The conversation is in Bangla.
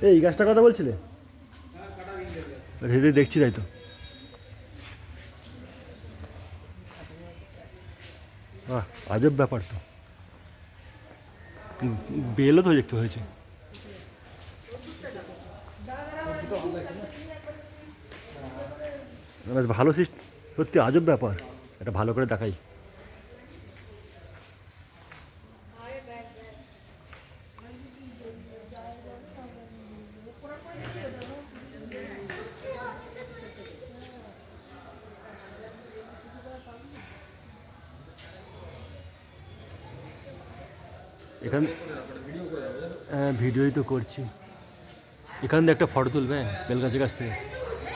এই গাছটার কথা বলছিলে? দেখছি তাই তো। বাহ, আজব ব্যাপার তো। বেলও তো দেখতে হয়েছে। বেশ ভালো সত্যি আজব ব্যাপার। এটা ভালো করে দেখাই। এখানে ভিডিওই তো করছি। এখান থেকে একটা ফটো তুলবে বেলগাছের কাছ থেকে।